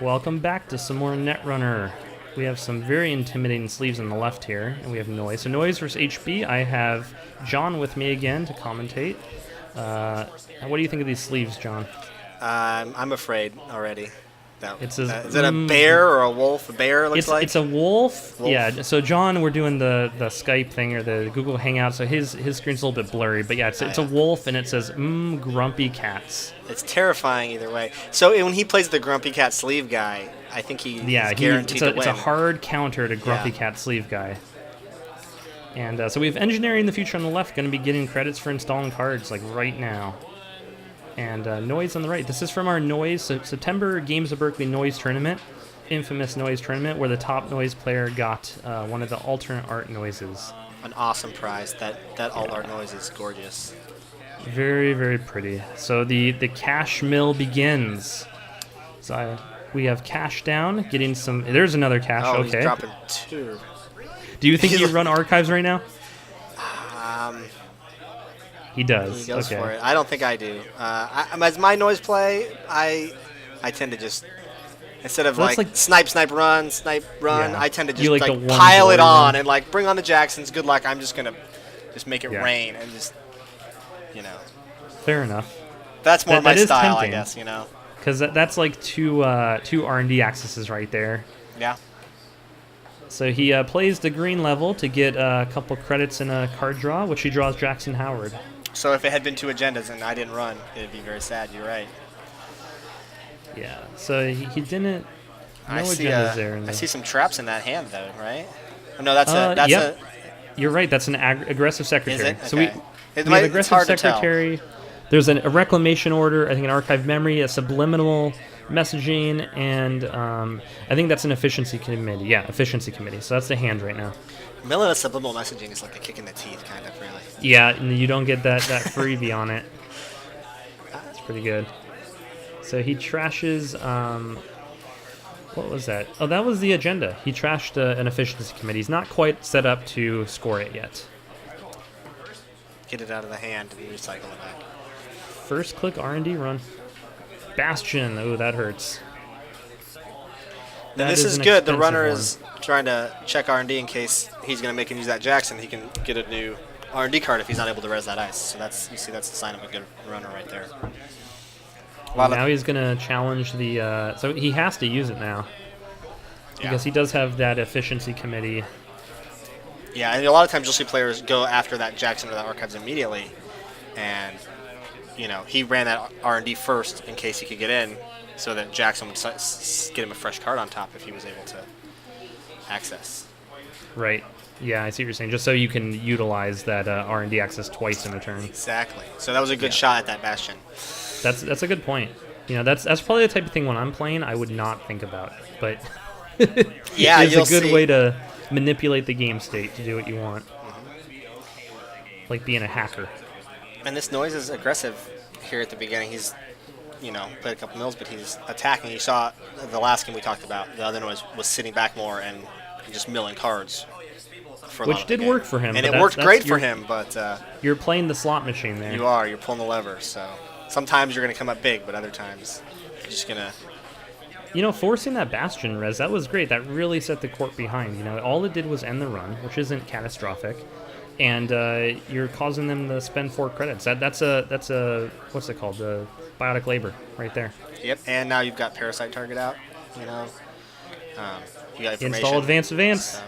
Welcome back to some more Netrunner. We have some very intimidating sleeves on the left here, and we have Noise. So Noise versus HB, I have John with me again to commentate. What do you think of these sleeves, John? I'm afraid already. No. It says, Is it a bear or a wolf? A bear, it looks like? It's a wolf. Wolf. Yeah, so John, we're doing the Skype thing or the Google Hangout, so his screen's a little bit blurry. But yeah, it's a wolf, and it says, grumpy cats. It's terrifying either way. So when he plays the Grumpy Cat sleeve guy, I think he's guaranteed to win. It's a hard counter to Grumpy Cat sleeve guy. And so we have Engineering the Future on the left, going to be getting credits for installing cards like right now. And Noise on the right. This is from our Noise September Games of Berkeley Noise Tournament, infamous Noise Tournament, where the top Noise player got one of the alternate art noises. An awesome prize. That alt art noise is gorgeous. Very, very pretty. So the cash mill begins. So we have cash down, getting some. There's another cash. Oh, okay. He's dropping two. Do you think you run archives right now? He does. He goes okay. for it. I don't think I do. As my noise play, I tend to just instead of snipe, run, Yeah. I tend to just You like the one pile it on run. and like bring on the Jacksons. Good luck. I'm just gonna make it rain and just Fair enough. That's more my is style, tempting. I guess. Because that's like two R&D accesses right there. Yeah. So he plays the green level to get a couple credits in a card draw, which he draws Jackson Howard. So if it had been two agendas and I didn't run, it'd be very sad. You're right. Yeah. So he didn't. No I see. agendas there. I see some traps in that hand, though. Right? Oh, no, that's yep. You're right. That's an aggressive secretary. Is it? So Okay. we have aggressive secretary. There's a reclamation order. I think an archive memory, a subliminal messaging, and I think that's an efficiency committee. Yeah, efficiency committee. So that's the hand right now. Millennial subliminal messaging is like a kick in the teeth, kind of, really. Yeah, and you don't get that freebie on it. It's pretty good. So he trashes. What was that? Oh, that was the agenda. He trashed an efficiency committee. He's not quite set up to score it yet. Get it out of the hand and recycle it back. First click R&D run. Bastion. Oh, that hurts. And this is good. The runner is trying to check R&D in case he's going to make him use that Jackson. He can get a new R&D card if he's not able to res that ice. So that's the sign of a good runner right there. Now he's going to challenge the... so he has to use it now. Because he does have that efficiency committee. Yeah, and a lot of times you'll see players go after that Jackson or that archives immediately. And, he ran that R&D first in case he could get in, so that Jackson would get him a fresh card on top if he was able to access. Right. Yeah, I see what you're saying. Just so you can utilize that R&D access twice in a turn. Exactly. So that was a good shot at that Bastion. That's a good point. That's probably the type of thing when I'm playing I would not think about. But yeah, it's a good way to manipulate the game state to do what you want. Like being a hacker. And this Noise is aggressive here at the beginning. He's, played a couple mills, but he's attacking. You saw the last game we talked about. The other Noise was sitting back more and just milling cards. Which did work for him. And it worked great for him, but... you're playing the slot machine there. You are. You're pulling the lever, so... Sometimes you're going to come up big, but other times you're just going to... Forcing that Bastion res, that was great. That really set the court behind. All it did was end the run, which isn't catastrophic. And you're causing them to spend 4 credits. That's a what's it called? The biotic labor right there. Yep. And now you've got Parasite target out. You got information. Install advance. So.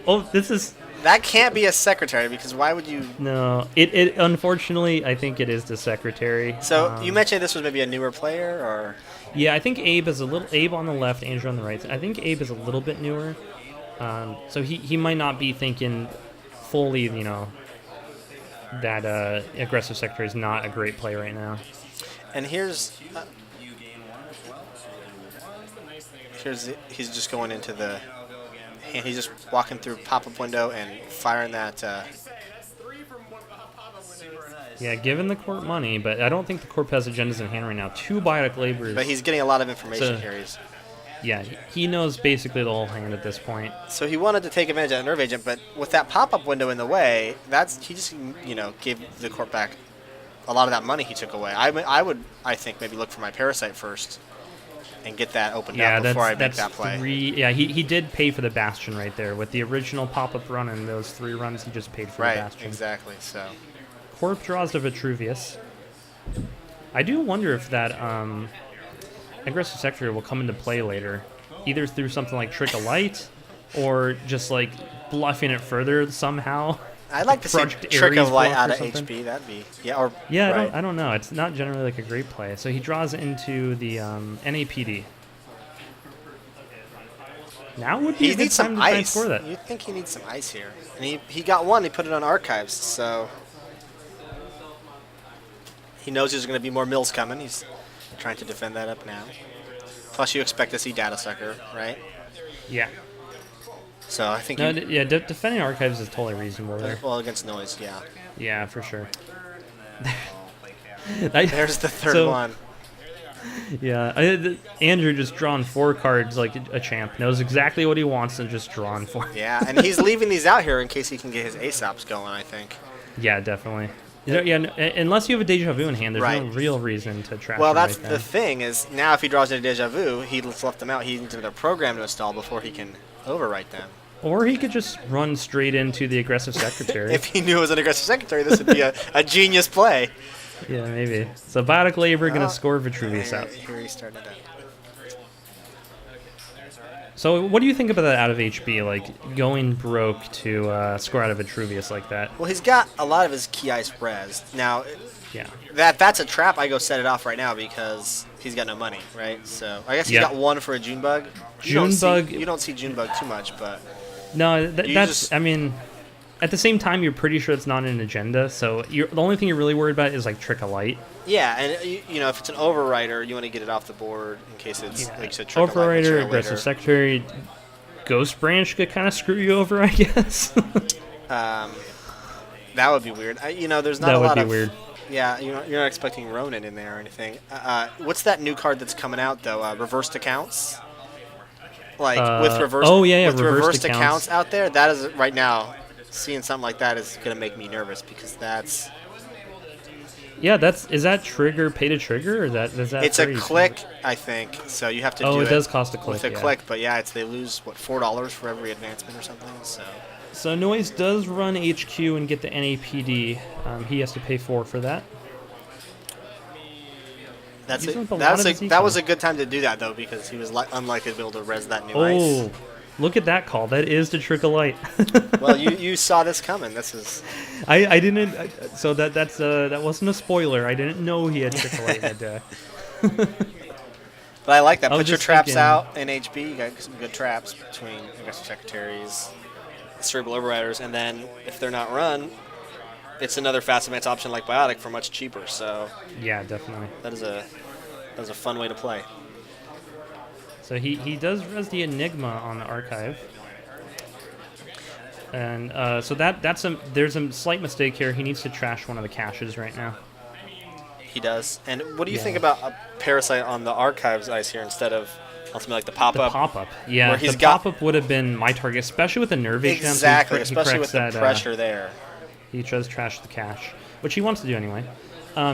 Oh, this is... That can't be a secretary, because why would you... No. It unfortunately, I think it is the secretary. So you mentioned this was maybe a newer player, or... Yeah, I think Abe on the left, Andrew on the right. I think Abe is a little bit newer. So he might not be thinking fully, that aggressive secretary is not a great play right now. And he's just going into the... He's just walking through pop-up window and firing that... Yeah, given the Corp money, but I don't think the Corp has agendas in hand right now. 2 biotic labors. But he's getting a lot of information here. Yeah, he knows basically the whole hand at this point. So he wanted to take advantage of that Nerve Agent, but with that pop-up window in the way, he just gave the Corp back a lot of that money he took away. I would, I think, maybe look for my Parasite first and get that opened up before I make that play. Yeah, he did pay for the Bastion right there. With the original pop-up run and those 3 runs, he just paid for the Bastion. Right, exactly. So Corp draws to Vitruvius. I do wonder if that aggressive secretary will come into play later, either through something like Trick of Light, or just like bluffing it further somehow. I'd like to see Trick of Light out of HP. That'd be I don't know. It's not generally like a great play. So he draws into the NAPD. Now would be a good time to try and score that. You'd think he needs some ice here, and he got one. He put it on archives, so he knows there's going to be more mills coming. He's trying to defend that up now. Plus, you expect to see Data Sucker, right? Yeah. So I think defending archives is totally reasonable there. Well, against noise, yeah. Yeah, for sure. There's the third one. Yeah, Andrew just drawn 4 cards like a champ. Knows exactly what he wants and just drawn 4. Yeah, and he's leaving these out here in case he can get his ASOPs going, I think. Yeah, definitely. Unless you have a Deja Vu in hand, there's no real reason to trash Well, him that's right the thing is now if he draws into Deja Vu, he's left them out. He needs a program to install before he can overwrite them. Or he could just run straight into the aggressive secretary. If he knew it was an aggressive secretary, this would be a genius play. Yeah, maybe. So Biotic Labor going to score Vitruvius out. Here he started out. So what do you think about that out of HB, like going broke to score out of Vitruvius like that? Well, he's got a lot of his key ice rezzed. Now, yeah, that's a trap. I go set it off right now because he's got no money, right? So I guess he got 1 for a Junebug. You don't see Junebug too much, but no, I mean, at the same time, you're pretty sure it's not an agenda. So the only thing you're really worried about is like Trick of Light. Yeah, and if it's an overwriter, you want to get it off the board in case it's like you said, Trick of Light. Overwriter, aggressive secretary, Ghost Branch could kind of screw you over, I guess. That would be weird. There's not a lot of. That would be weird. Yeah, you're not expecting Ronin in there or anything. What's that new card that's coming out though? Reversed accounts. Like with reversed. Oh yeah, with reversed accounts out there. That is right now. Seeing something like that is gonna make me nervous because that's. Yeah, is that trigger pay to trigger or is that? It's a click, I think. So you have to. Oh, do it does cost a click. With a click, but yeah, they lose $4 for every advancement or something. So Noise does run HQ and get the NAPD. He has to pay 4 for that. That was a good time to do that though because he was unlikely to be able to res that new ice. Oh, look at that call. That is the Trick of Light. Well, you saw this coming. This is. I didn't. So that wasn't a spoiler. I didn't know he had Trick of Light that day. But I like that. Put your traps out in HB. You got some good traps between aggressive secretaries, cerebral overriders, and then if they're not run, it's another fast advance option like Biotic for much cheaper. So yeah, definitely. That is a fun way to play. So he does res the Enigma on the archive, and so there's a slight mistake here. He needs to trash one of the caches right now. He does. And what do you think about a Parasite on the archives ice here instead of something like the pop-up? The pop-up, yeah. The pop-up would have been my target, especially with the nerve agent. Exactly, especially with the pressure there. He does trash the cache, which he wants to do anyway.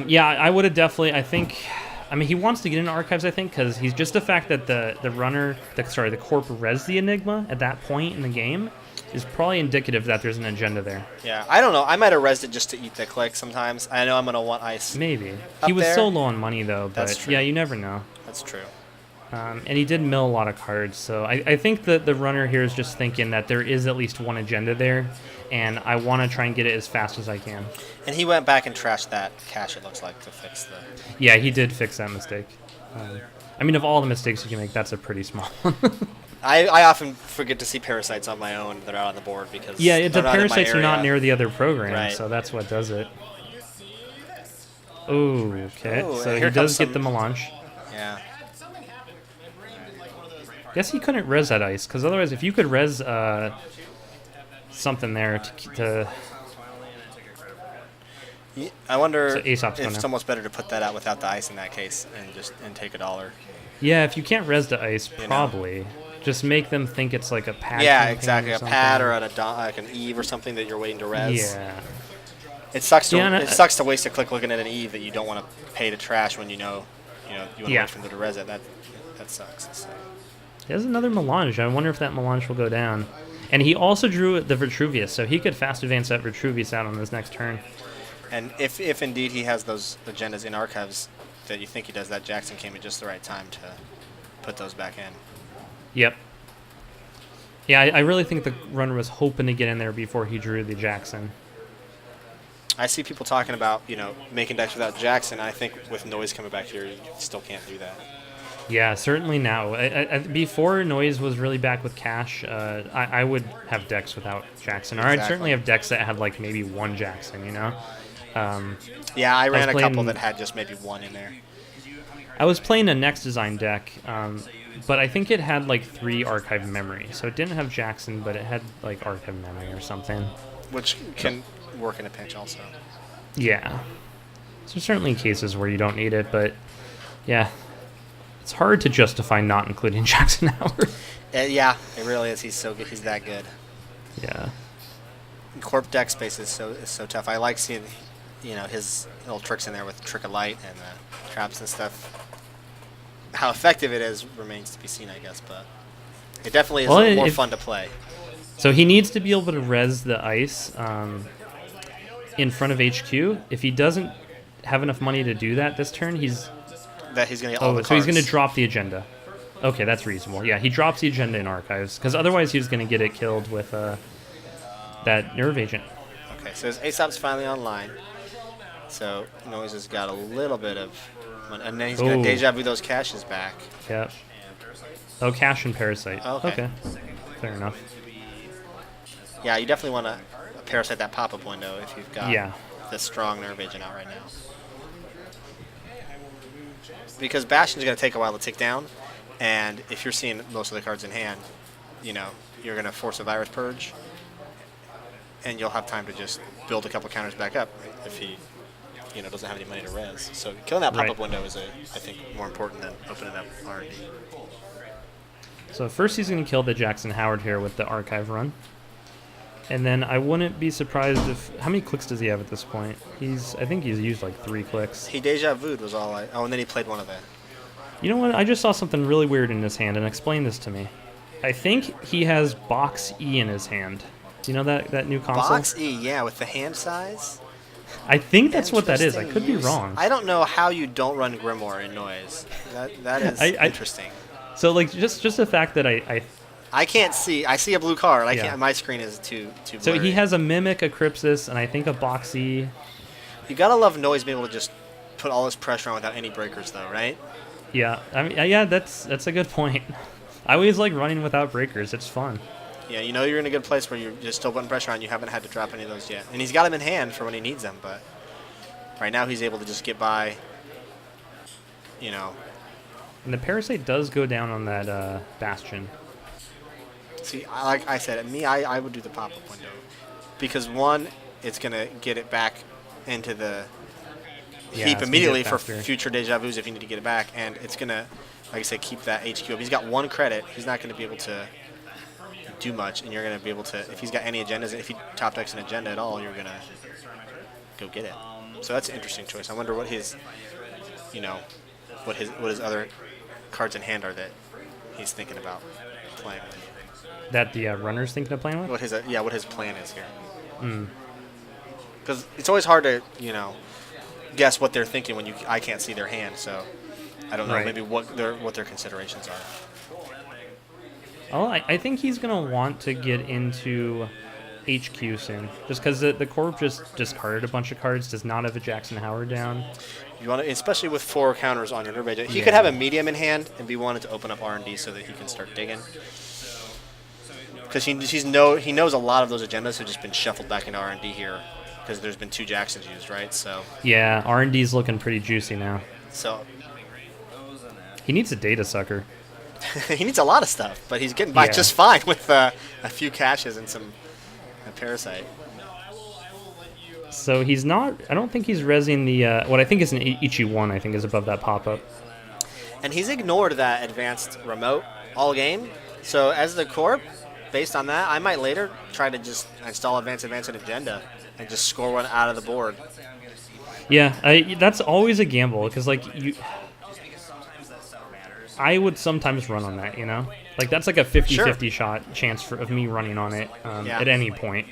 Yeah, I would have definitely. I mean, he wants to get into archives, I think, because he's just the fact that the corp res the Enigma at that point in the game is probably indicative that there's an agenda there. Yeah, I don't know. I might have resed it just to eat the click sometimes. I know I'm going to want ice. Maybe. He was so low on money, though, but that's true. Yeah, you never know. That's true. And he did mill a lot of cards, so I think that the runner here is just thinking that there is at least one agenda there, and I want to try and get it as fast as I can. And he went back and trashed that cache, it looks like, to fix the... Yeah, he did fix that mistake. I mean, of all the mistakes you can make, that's a pretty small one. I often forget to see Parasites on my own that are out on the board because the Parasites are not near the other program, right. So that's what does it. Ooh, okay. Ooh, so he does get the melange. Yeah. Guess he couldn't res that ice, because otherwise, if you could res something there to I wonder if it's almost better to put that out without the ice in that case and take $1. Yeah, if you can't res the ice, probably. Just make them think it's like a pad. Yeah, exactly. A pad or like an Eve or something that you're waiting to res. Yeah. It sucks to waste a click looking at an Eve that you don't want to pay to trash when you want to wait for them to res it. That sucks. So. He has another Melange. I wonder if that Melange will go down. And he also drew the Vitruvius, so he could fast advance that Vitruvius out on his next turn. And if indeed he has those agendas in archives that you think he does, that Jackson came at just the right time to put those back in. Yep. Yeah, I really think the runner was hoping to get in there before he drew the Jackson. I see people talking about, making decks without Jackson. I think with Noise coming back here, you still can't do that. Yeah, certainly now. Before Noise was really back with Cash, I would have decks without Jackson. Or I'd certainly have decks that had like maybe one Jackson, Yeah, I ran a couple that had just maybe one in there. I was playing a Next Design deck, but I think it had like 3 archive memory. So it didn't have Jackson, but it had like archive memory or something. Which can work in a pinch also. Yeah. So there's certainly cases where you don't need it, but yeah. It's hard to justify not including Jackson Howard. Yeah, it really is. He's so good. He's that good. Yeah. Corp deck space is so tough. I like seeing, his little tricks in there with Trick of Light and the traps and stuff. How effective it is remains to be seen, I guess, but it definitely is more fun to play. So he needs to be able to res the ice in front of HQ. If he doesn't have enough money to do that this turn, he's going to get all the cards. So he's going to drop the agenda. Okay, that's reasonable. Yeah, he drops the agenda in archives, because otherwise he was going to get it killed with that Nerve Agent. Okay, so his Aesop's finally online. So Noise has got a little bit of... And then he's going to Deja Vu those caches back. Yep. Oh, Cash and Parasite. Okay. Fair enough. Yeah, you definitely want to Parasite that pop-up window if you've got the strong Nerve Agent out right now. Because Bastion's going to take a while to tick down, and if you're seeing most of the cards in hand, you're going to force a Virus Purge, and you'll have time to just build a couple counters back up if he, doesn't have any money to res. So killing that pop-up window is, I think, more important than opening up R&D. So first he's going to kill the Jackson Howard here with the Archive run. And then I wouldn't be surprised if... How many clicks does he have at this point? I think he's used like 3 clicks. He Deja Vu'd was all Oh, and then he played one of the... You know what? I just saw something really weird in his hand, and explain this to me. I think he has Box E in his hand. Do you know that new console? Box E, yeah, with the hand size? I think that's what that is. I could be wrong. I don't know how you don't run Grimoire in Noise. That is interesting. So, like, just the fact that I can't see. I see a blue card. I can't. My screen is too blurry. So he has a Mimic, a Crypsis, and I think a Boxy. You gotta love Noise being able to just put all this pressure on without any breakers, though, right? Yeah. I mean, yeah. That's a good point. I always like running without breakers. It's fun. Yeah, you're in a good place where you're just still putting pressure on. You haven't had to drop any of those yet, and he's got them in hand for when he needs them. But right now, he's able to just get by. And the Parasite does go down on that Bastion. See, like I said, I would do the pop-up window. Because, one, it's going to get it back into the heap immediately for future Deja Vus if you need to get it back. And it's going to, like I said, keep that HQ. If he's got 1 credit, he's not going to be able to do much. And you're going to be able to, if he's got any agendas, if he top decks an agenda at all, you're going to go get it. So that's an interesting choice. I wonder what his, what his other cards in hand are that he's thinking about playing with. That the runner's thinking of playing with? What his plan is here. Because it's always hard to, guess what they're thinking when I can't see their hand. So I don't know maybe what their considerations are. Oh, I think he's gonna want to get into HQ soon, just because the Corp just discarded a bunch of cards, does not have a Jackson Howard down. You want to, especially with 4 counters on your Nerve Agent. He could have a medium in hand and be wanted to open up R&D so that he can start digging. Because he knows a lot of those agendas have just been shuffled back into R&D here because there's been 2 Jacksons used, right? So yeah, R&D's looking pretty juicy now. So he needs a data sucker. He needs a lot of stuff, but he's getting by just fine with a few caches and a Parasite. So he's not... I don't think he's rezzing the... what I think is an Ichi 1, I think, is above that pop-up. And he's ignored that advanced remote all game. So as the Corp... Based on that, I might later try to just install advanced agenda and just score one out of the board. Yeah, that's always a gamble because like I would sometimes run on that, you know? Like, that's like a 50-50 shot chance of me running on it at any point.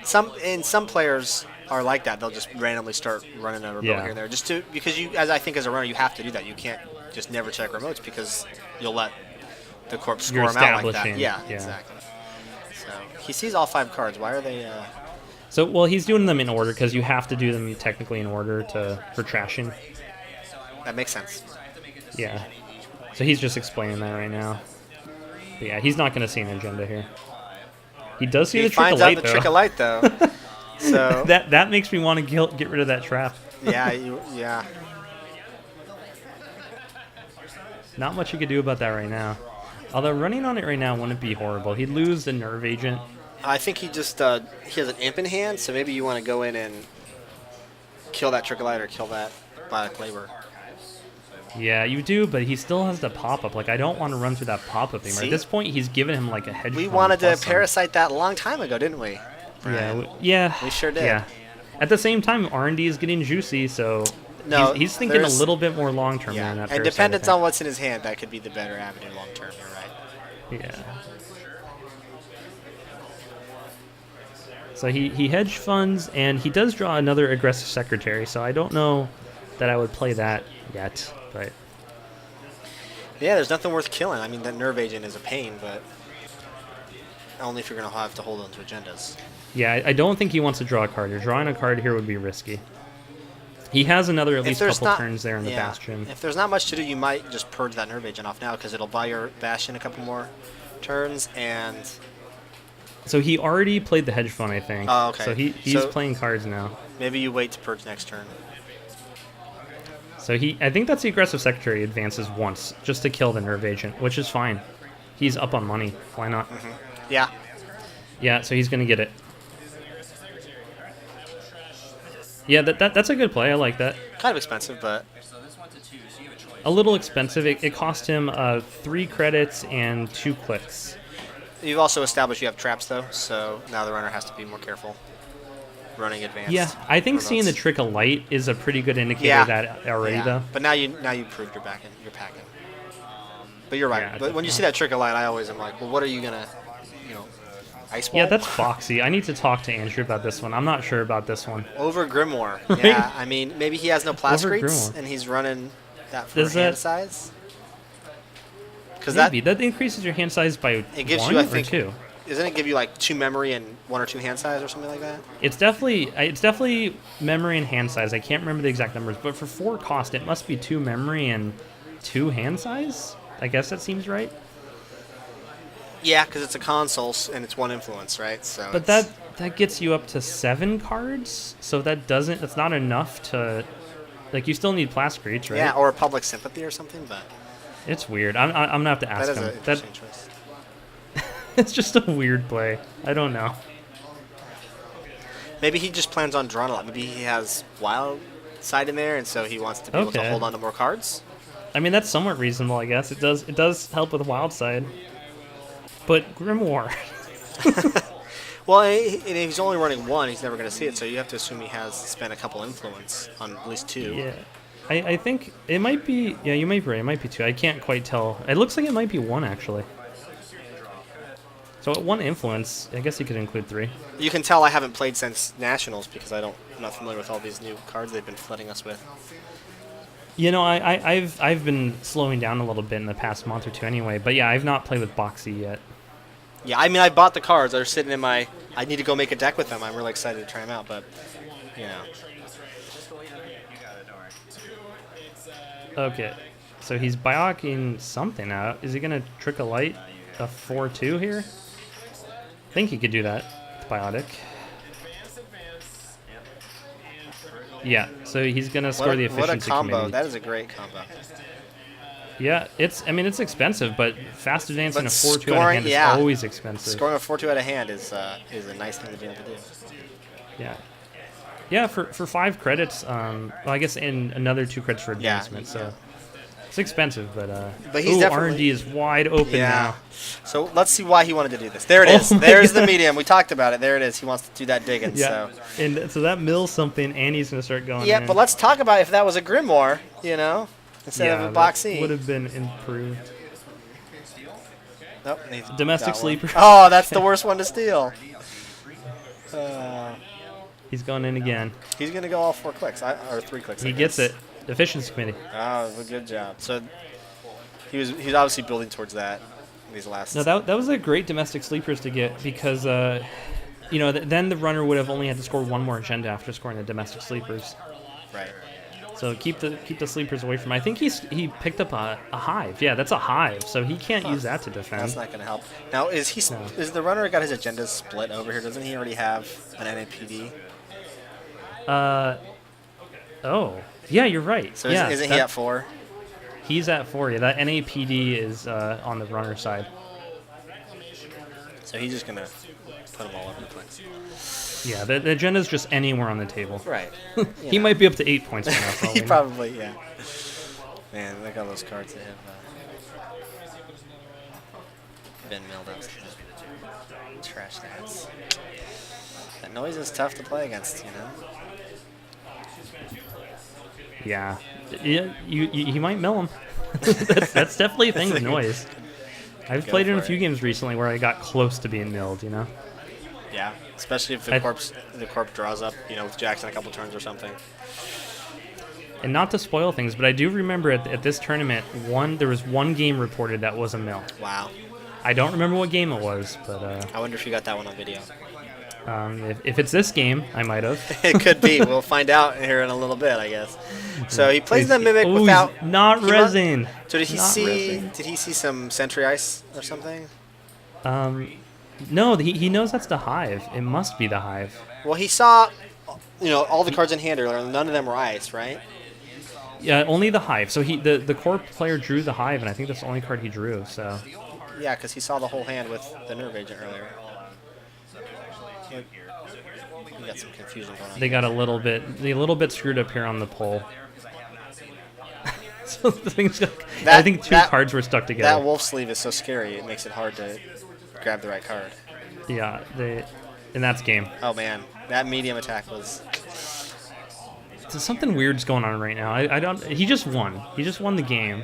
Some players are like that. They'll just randomly start running a remote here and there, because I think as a runner you have to do that. You can't just never check remotes because you'll let the corp score them out like that. Yeah, exactly. So he sees all 5 cards. Why are they? So well, he's doing them in order because you have to do them technically in order for trashing. That makes sense. Yeah. So he's just explaining that right now. But yeah, he's not going to see an agenda here. He does see the trick of light, though. Trick of light, though. So that makes me want to get rid of that trap. Yeah. Not much you could do about that right now. Although running on it right now wouldn't be horrible. He'd lose the nerve agent. I think he just he has an imp in hand, so maybe you want to go in and kill that trick of light or kill that biotic labor. Yeah, you do, but he still has the pop-up. Like, I don't want to run through that pop-up anymore. At this point, he's given him, like, a hedge. We wanted to parasite that a long time ago, didn't we? Yeah. We sure did. Yeah. At the same time, R&D is getting juicy, so he's thinking a little bit more long-term there in that and dependence on what's in his hand, that could be the better avenue long-term, you're right. Yeah. So he hedge funds, and he does draw another aggressive secretary, so I don't know that I would play that yet. But yeah, there's nothing worth killing. I mean, that nerve agent is a pain, but only if you're going to have to hold on to agendas. Yeah, I don't think he wants to draw a card here. Drawing a card here would be risky. He has another at least couple turns there in the Bastion. If there's not much to do, you might just purge that nerve agent off now because it'll buy your Bastion a couple more turns. And so he already played the hedge fund, I think. Oh, okay. So he's playing cards now. Maybe you wait to purge next turn. So I think that's the aggressive secretary advances once just to kill the nerve agent, which is fine. He's up on money. Why not? Mm-hmm. Yeah. Yeah, so he's going to get it. Yeah, that's a good play. I like that. Kind of expensive, but a little expensive. It cost him 3 credits and 2 clicks. You've also established you have traps, though, so now the runner has to be more careful. Running advanced. Yeah, I think seeing the trick of light is a pretty good indicator of that already, though. But now you proved your packing. But you're right. But when you see that trick of light, I always am like, well, what are you gonna, ice wall? Yeah, that's boxy. I need to talk to Andrew about this one. I'm not sure about this one. Over Grimoire. Yeah, I mean, maybe he has no Plascretes and he's running that for hand size. Because that increases your hand size by it gives 1 you, I or think, 2. Doesn't it give you like 2 memory and 1 or 2 hand size or something like that? It's definitely memory and hand size. I can't remember the exact numbers, but for 4 cost, it must be 2 memory and 2 hand size. I guess that seems right. Yeah, because it's a console and it's 1 influence, right? So. But that gets you up to 7 cards, so that's not enough to, like, you still need Plascretes, right? Yeah, or a public sympathy or something, but. It's weird. I'm gonna have to ask him. That is an interesting choice. It's just a weird play. I don't know. Maybe he just plans on drawing a lot. Maybe he has Wild Side in there, and so he wants to be able to hold on to more cards. I mean, that's somewhat reasonable, I guess. It does help with Wild Side. But Grimoire. Well, if he's only running 1, he's never going to see it, so you have to assume he has spent a couple influence on at least 2. Yeah. I think it might be... Yeah, you might be right. It might be 2. I can't quite tell. It looks like it might be 1, actually. So at 1 influence, I guess you could include 3. You can tell I haven't played since Nationals because I'm not familiar with all these new cards they've been flooding us with. I've been slowing down a little bit in the past month or 2 anyway. But yeah, I've not played with Boxy yet. Yeah, I mean, I bought the cards. They're sitting in my... I need to go make a deck with them. I'm really excited to try them out, but, Okay, so he's Bioking something out. Is he going to trick a light a 4-2 here? I think he could do that with Biotic. Yeah, so he's going to score the efficiency What a combo. committee. That is a great combo. Yeah, it's expensive, but fast advance and a 4-2 out of hand is always expensive. Scoring a 4-2 out of hand is a nice thing to be able to do. Yeah. Yeah, for 5 credits, well, I guess in another 2 credits for advancement, so it's expensive, but he's definitely... R&D is wide open now. So let's see why he wanted to do this. There it is. There's the medium. We talked about it. There it is. He wants to do that digging. Yeah. So. And so that mills something, and he's going to start going in. But let's talk about if that was a Grimoire, instead of a that box C. would have been improved. Nope, Domestic sleeper. Oh, that's the worst one to steal. He's going in again. He's going to go all 4 clicks, or 3 clicks. He gets it. Efficiency committee. Oh, good job. So he's obviously building towards that these last. No, that was a great domestic sleepers to get because then the runner would have only had to score 1 more agenda after scoring the domestic sleepers. Right. So keep the sleepers away from him. I think he picked up a hive. Yeah, that's a hive. So he can't use that to defend. That's not going to help. Now is the runner got his agendas split over here? Doesn't he already have an NAPD? Oh, yeah, you're right. So yeah, isn't he at 4? He's at 4. Yeah, that NAPD is on the runner side. So he's just gonna put them all over the place. Yeah, the agenda's just anywhere on the table. Right. He might be up to 8 points right now. Probably. He probably, yeah. Man, look at all those cards that have been milled out. Trash stats. That noise is tough to play against, you know. Yeah, he might mill him. that's definitely a thing with noise. I've played in a few games recently where I got close to being milled, you know. Yeah, especially if the corpse draws up, you know, with Jackson a couple turns or something. And not to spoil things, but I do remember at this tournament, there was 1 game reported that was a mill. Wow. I don't remember what game it was, but I wonder if you got that one on video. If it's this game, I might have. It could be. We'll find out here in a little bit, I guess. So he plays the Mimic without not resin. So did he see some Sentry Ice or something? No, he knows that's the hive. It must be the hive. Well, he saw, all the cards in hand earlier. None of them were ice, right? Yeah, only the hive. So the core player drew the hive, and I think that's the only card he drew. So. Yeah, because he saw the whole hand with the Nerve Agent earlier. We got some confusion going on. They got a little bit screwed up here on the pole. So the thing's I think two cards were stuck together. That wolf sleeve is so scary. It makes it hard to grab the right card. Yeah, and that's game. Oh man, that medium attack was. So something weird's going on right now. I don't. He just won. He just won the game.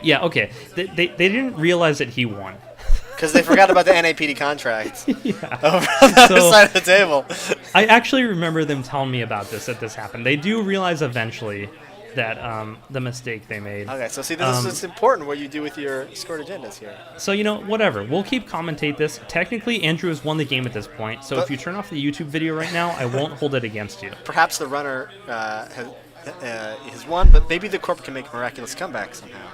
Yeah. Okay. They didn't realize that he won. Because they forgot about the NAPD contract. Yeah. Over on the other side of the table. I actually remember them telling me about this, that this happened. They do realize eventually that the mistake they made. Okay, so see, this is important what you do with your scored agendas here. So, whatever. We'll keep commentate this. Technically, Andrew has won the game at this point, so if you turn off the YouTube video right now, I won't hold it against you. Perhaps the runner has won, but maybe the Corp can make a miraculous comeback somehow.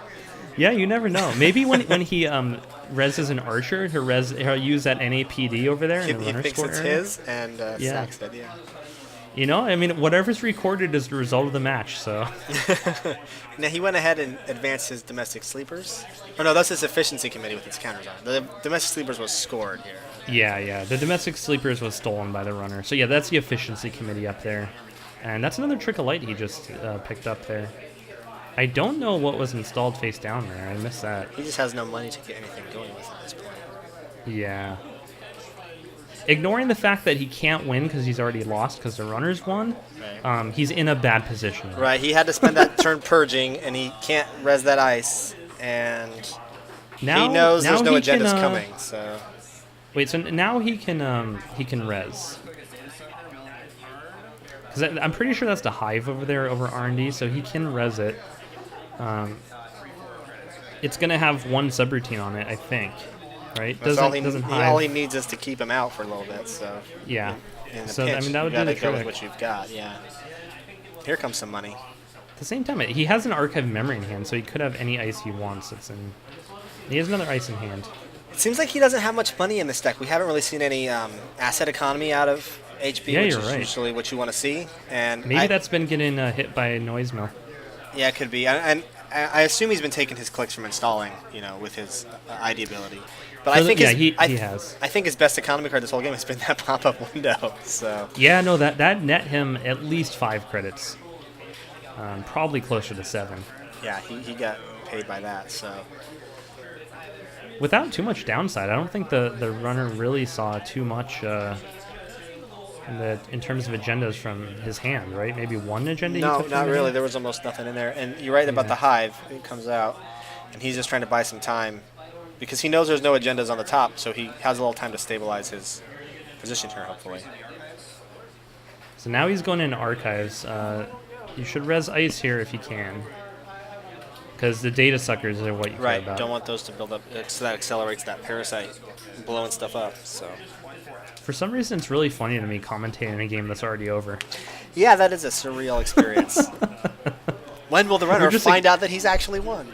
Yeah, you never know. Maybe when he reses an archer, he'll use that NAPD over there in the runner thinks score it's area. his, and sacks it, yeah. Whatever's recorded is the result of the match, so. Now, he went ahead and advanced his domestic sleepers. Oh, no, that's his efficiency committee with its counters on. The domestic sleepers was scored here. Yeah. The domestic sleepers was stolen by the runner. So, yeah, that's the efficiency committee up there. And that's another trick of light he just picked up there. I don't know what was installed face down there. I missed that. He just has no money to get anything going with at this point. Yeah. Ignoring the fact that he can't win because he's already lost because the runners won, right. He's in a bad position. Right, he had to spend that turn purging, and he can't res that ice, and he knows there's no agendas coming. So wait, so now he can res. Because I'm pretty sure that's the hive over there over R&D, so he can res it. It's gonna have one subroutine on it, I think. Right? All he needs is to keep him out for a little bit. So yeah. In the so pinch, that would be the go with trick. what you've got. Yeah. Here comes some money. At the same time, he has an archive memory in hand, so he could have any ice he wants. He has another ice in hand. It seems like he doesn't have much money in this deck. We haven't really seen any asset economy out of HP, which is usually what you want to see. And maybe that's been getting hit by a noise mill. Yeah, it could be. And I assume he's been taking his clicks from installing, with his ID ability. But so I think he has. I think his best economy card this whole game has been that pop-up window. So yeah, no, that net him at least 5 credits, probably closer to 7. Yeah, he got paid by that. So without too much downside, I don't think the runner really saw too much in terms of agendas from his hand, right? Maybe one agenda. No, he took not from really. hand? There was almost nothing in there. And you're right about the hive. It comes out, and he's just trying to buy some time because he knows there's no agendas on the top, so he has a little time to stabilize his position here, hopefully. So now he's going into archives. You should res ice here if you can, because the data suckers are what you care about. Don't want those to build up, so that accelerates that parasite blowing stuff up. So. For some reason, it's really funny to me commentating a game that's already over. Yeah, that is a surreal experience. When will the runner find out that he's actually won?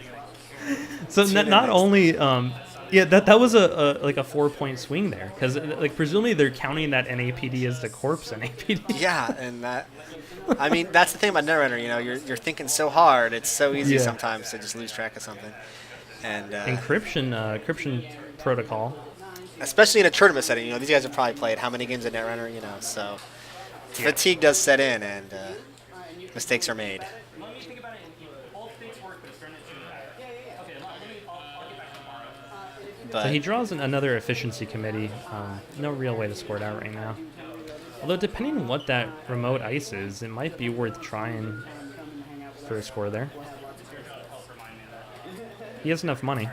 So not only, that was a 4-point swing there, because like presumably they're counting that NAPD as the corpse NAPD. Yeah, and that, I mean, that's the thing about Netrunner. You know, you're thinking so hard. It's so easy sometimes to just lose track of something. And encryption protocol. Especially in a tournament setting, you know, these guys have probably played how many games of Netrunner, you know, so fatigue does set in and mistakes are made. So he draws another efficiency committee. No real way to score it out right now. Although depending on what that remote ice is, it might be worth trying for a score there. He has enough money.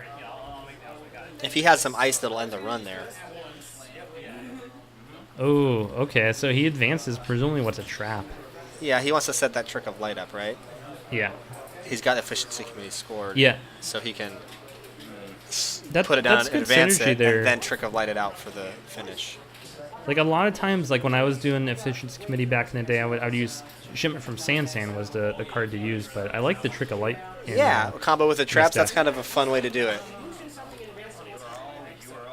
If he has some ice, that'll end the run there. Oh, okay. So he advances, presumably what's a trap. Yeah, he wants to set that trick of light up, right? Yeah. He's got efficiency committee scored. Yeah. So he can put it down, advance it, there. and then trick of light it out for the finish. Like a lot of times, like when I was doing efficiency committee back in the day, I would use shipment from SanSan was the card to use, but I like the trick of light. A combo with the traps, that's kind of a fun way to do it.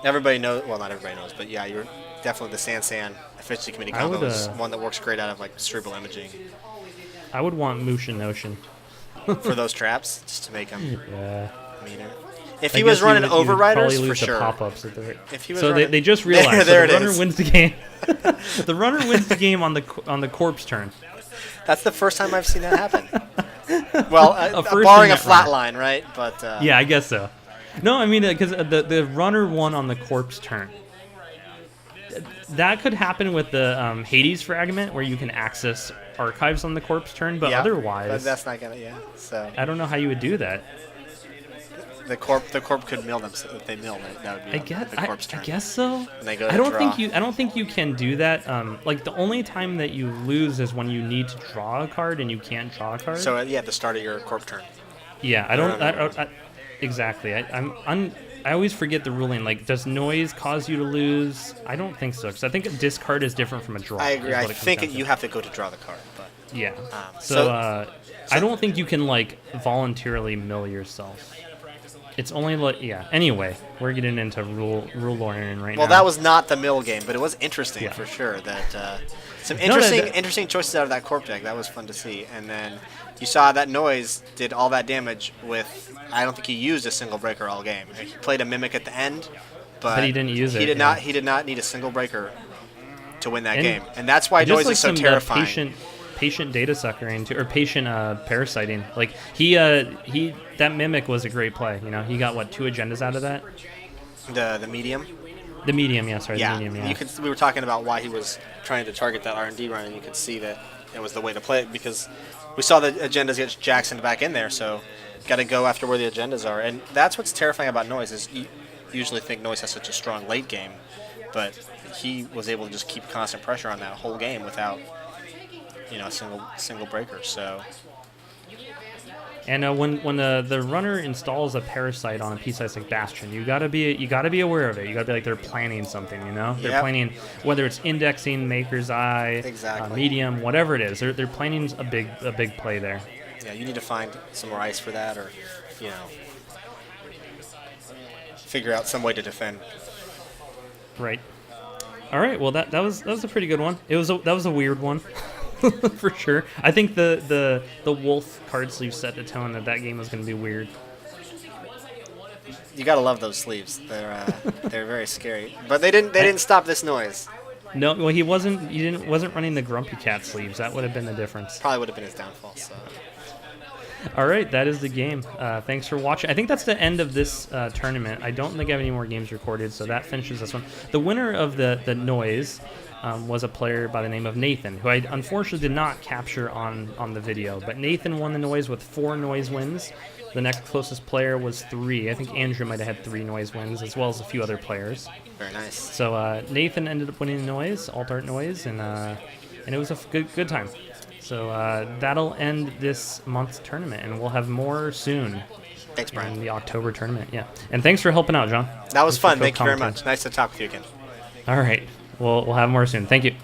Everybody knows, well, not everybody knows, but yeah, you're definitely the SanSan efficiency committee combo is one that works great out of like cerebral imaging. I would want Motion Notion. For those traps, just to make them meaner. If he I was running you would overriders, for sure. Pop-ups If he was they just realized there the it runner is. wins the game. The runner wins the game on the corpse turn. That's the first time I've seen that happen. Well, first barring a flat line, right? But yeah, I guess so. No, I mean because the runner won on the corpse turn. That could happen with the Hades fragment, where you can access archives on the corpse turn, but otherwise, but that's not gonna. So I don't know how you would do that. The corp could mill them. So if they mill it, that would be the corpse turn. I guess so. And they go I don't think you can do that. Like the only time that you lose is when you need to draw a card and you can't draw a card. So at the start of your corp turn. Yeah, exactly. I always forget the ruling. Like, does noise cause you to lose? I don't think so, because I think a discard is different from a draw. I agree. I think you have to go to draw the card. But yeah. So I don't think you can like voluntarily mill yourself. It's only like Anyway, we're getting into rule learning right now. Well, that was not the mill game, but it was interesting for sure. That some interesting choices out of that corp deck. That was fun to see. And then you saw that noise did all that damage with. I don't think he used a single breaker all game. He played a mimic at the end, but he didn't use it. He did not need a single breaker to win that game, and that's why noise is so terrifying. Patient data suckering or patient parasiting. Like that mimic was a great play. You know, he got 2 agendas out of that. The medium. The medium, the medium. Yeah. We were talking about why he was trying to target that R&D run, and you could see that it was the way to play it because we saw the agendas get Jackson back in there, so got to go after where the agendas are, and that's what's terrifying about noise is you usually think noise has such a strong late game, but he was able to just keep constant pressure on that whole game without a single breaker. So. And when the runner installs a parasite on a piece like Bastion, you gotta be aware of it. You gotta be like they're planning something, They're planning whether it's indexing, Maker's Eye, medium, whatever it is. They're planning a big play there. Yeah, you need to find some more ice for that, or figure out some way to defend. Right. All right. Well, that was a pretty good one. That was a weird one. For sure. I think the wolf card sleeve set the tone that game was going to be weird. You gotta love those sleeves. They're very scary. But they didn't stop this noise. No, well he wasn't running the Grumpy Cat sleeves. That would have been the difference. Probably would have been his downfall. So. All right, that is the game. Thanks for watching. I think that's the end of this tournament. I don't think I have any more games recorded, so that finishes this one. The winner of the noise was a player by the name of Nathan, who I unfortunately did not capture on the video. But Nathan won the noise with 4 noise wins. The next closest player was 3. I think Andrew might have had 3 noise wins, as well as a few other players. Very nice. So Nathan ended up winning the noise, Alt Art noise, and it was a good time. So that'll end this month's tournament, and we'll have more soon. Thanks, Brian. In the October tournament, yeah. And thanks for helping out, John. That was fun. Thank you very much. Nice to talk with you again. All right. We'll have more soon. Thank you.